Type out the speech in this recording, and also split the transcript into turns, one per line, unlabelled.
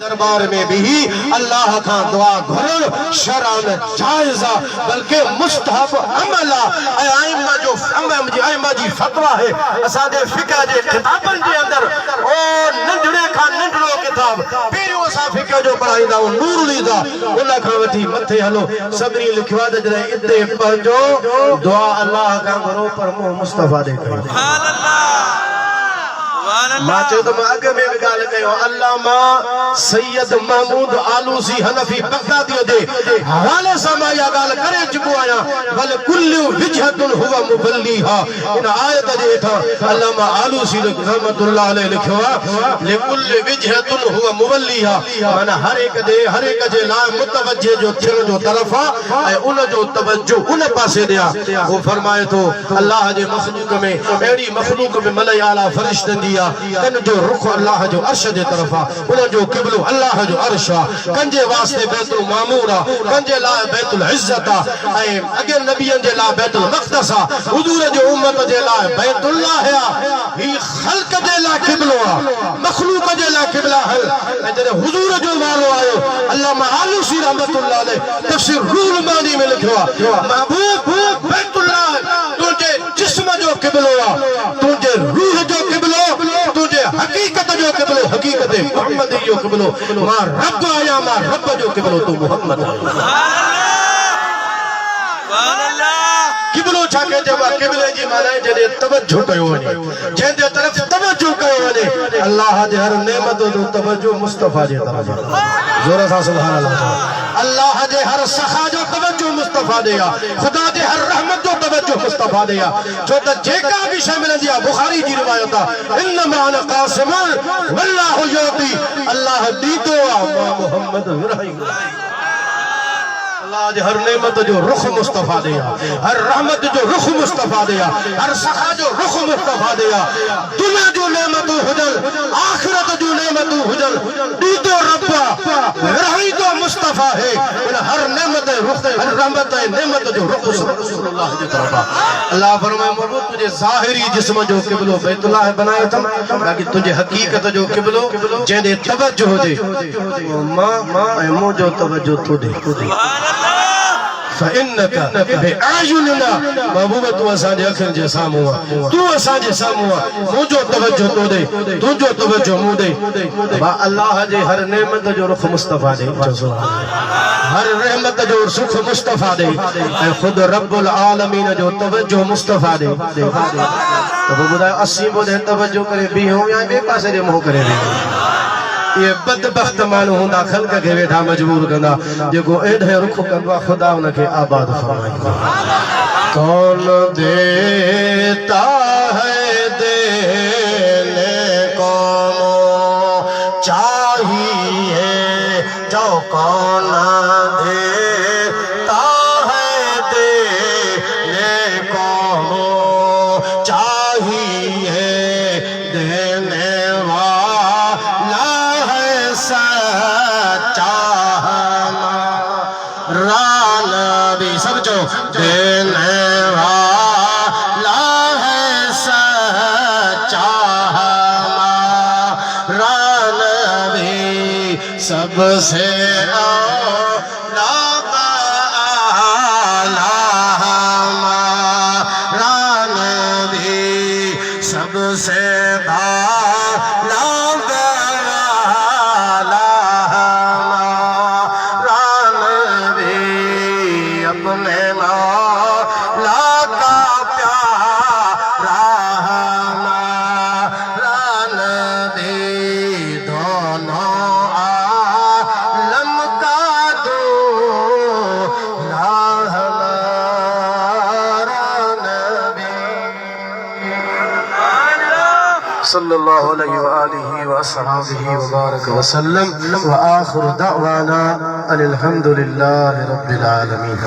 دربار میں بھی اللہ کا دعا گھر شرعن جائزہ بلکہ مستحب عملہ ائمہ جی فتوہ ہے اساں فقہ جے کتابن جے اندر او ننڈڑے کھا ننڈڑو کتاب پیریو اساں فقہ جو پڑھائیدا او نور لیدا انہاں کھا وٹھی متھے ہلو صدری لکھوا دے جڑے ادے پر جو دعا اللہ کا گھروں پر مصطفیٰ دے کرے سبحان اللہ ماں چاہو تو ماں آگے میں بھی گالے کہے ہو علامہ سید محمود آلوسی حنفی بغدادی دے حوالے ساما یا گال کرے چکو آیا بل کل وجہت ہوا مبلیہا ان آیت دے تھا علامہ آلوسی رحمت اللہ علیہ لکھوا لکل وجہت ہوا مبلیہا مانا ہر ایک جے لائے متوجہ جو تھر جو طرفا ان جو توجہ ان پاسے دیا وہ فرمائے تو اللہ جے مخلوق میں ایڑی مخلوق میں ملئی آلہ فرشتن دیا کن جو رخ اللہ جو عرش دے طرفا انہوں جو قبلو اللہ جو عرشا کنجے واسطے بیت المعمورا کنجے لا بیت العزتا اگر نبیان جے لا بیت المقدسا حضور جو امت جے لا بیت اللہ ہے ہی خلق جے لا قبلوا مخلوق جے لا قبلہ ہے حضور جو مالو آئے علامہ آلوسی رحمت اللہ علیہ تفسیر روح المانی میں لکھوا محبوب بیت اللہ تجھے جسم جو قبلوا تجھے روح جو قبلو تجھے حقیقت جو قبلو حقیقت محمد جو قبلو ماں رب آیا ماں رب جو قبلو تو محمد قبلو چھاکے جب قبلے جی مانے جدے توجہ کہو ونے جہندے طرف توجہ کہو ونے اللہ دے ہر نعمت جو توجہ مصطفیٰ جے طرف زورہ سا سبحان اللہ اللہ دے ہر سخا جو توجہ مصطفیٰ دیا خدا دے ہر رحمت جو توجہ مصطفیٰ دیا جو تا جیکا بھی شامل دیا بخاری جی روایتا انما انا قاسم واللہ یعطی اللہ دیتو آما محمد ورحیم اللہ ہر نعمت جو رخ مصطفیٰ دیا ہر رحمت جو رخ مصطفیٰ دیا ہر سخا جو رخ مصطفیٰ دیا دنیا جو نعمت حجل آخرت جو نعمت حجل دیتو ربا رہی تو مصطفیٰ ہے ہر نعمت رخ ہر رحمت نعمت جو رخ رسول اللہ جو طرفا اللہ فرمائے محبوب تجھے ظاہری جسم جو قبلو بیت اللہ بنائے تھا لیکن تجھے حقیقت جو قبلو جہنے توجہ دے ماں جو توجہ تو دے فَإِنَّكَ بِأَعْيُنِنَا محبوبہ تو اساں اکھن جے ساموا تو اساں جے ساموا مجھو توجہ تو دے تو جو توجہ مو دے اللہ جے ہر نعمت جو رخ مصطفیٰ دے ہر رحمت جو سکھ مصطفیٰ دے خود رب العالمین جو توجہ مصطفیٰ دے تو وہ بدائے اسیبو دے توجہ کرے بھی ہوں یا بے پاسے دے مہو کرے بھی یہ بدبخت مانو ہوندا خلق کے ویٹھا مجبور کرنا جو کو ایڈھے رکھو کروا خدا انہ کے آباد فرمائی کون دیتا ہے دینے کو چاہیے جو کون دیتا ہے دینے کو چاہیے دینے سب جو دینے والا ہے سچا ہمارا نبی سب سے اولا ہمارا نبی سب سے صلی اللہ علیہ وآلہ وآصحابہ وبارک وسلم وآخر دعوانا الحمدللہ رب العالمین